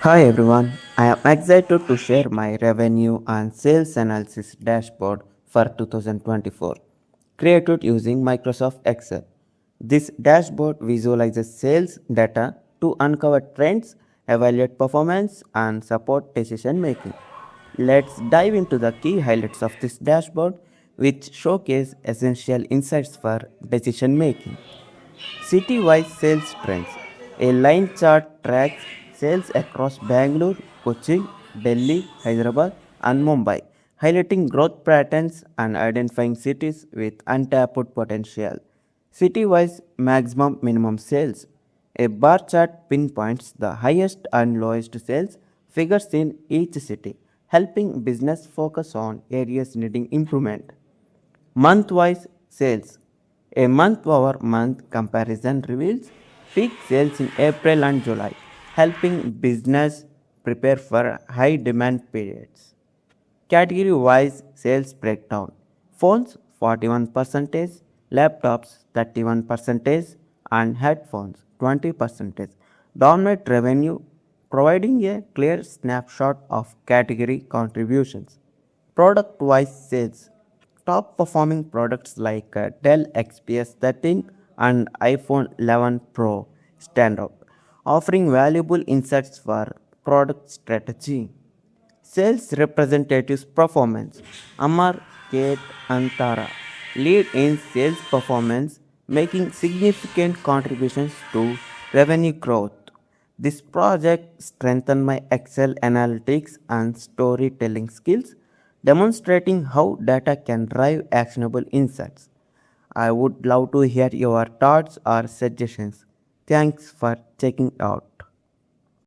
Hi everyone, I am excited to share my revenue and sales analysis dashboard for 2024, created using Microsoft Excel. This dashboard visualizes sales data to uncover trends, evaluate performance, and support decision making. Let's dive into the key highlights of this dashboard, which showcase essential insights for decision making. City-wide sales trends. A line chart tracks sales across Bangalore, Cochin, Delhi, Hyderabad, and Mumbai, highlighting growth patterns and identifying cities with untapped potential. City-wise maximum minimum sales. A bar chart pinpoints the highest and lowest sales figures in each city, helping business focus on areas needing improvement. Month-wise sales. A month-over-month comparison reveals peak sales in April and July, helping business prepare for high-demand periods. Category-wise sales breakdown. Phones 41%, laptops 31%, and headphones 20% dominate revenue, providing a clear snapshot of category contributions. Product wise sales. Top performing products like Dell XPS 13 and iPhone 11 Pro stand out, offering valuable insights for product strategy. Sales representatives performance. Amar, Kate, and Tara lead in sales performance, making significant contributions to revenue growth. This project strengthened my Excel analytics and storytelling skills, demonstrating how data can drive actionable insights. I would love to hear your thoughts or suggestions. Thanks for checking out.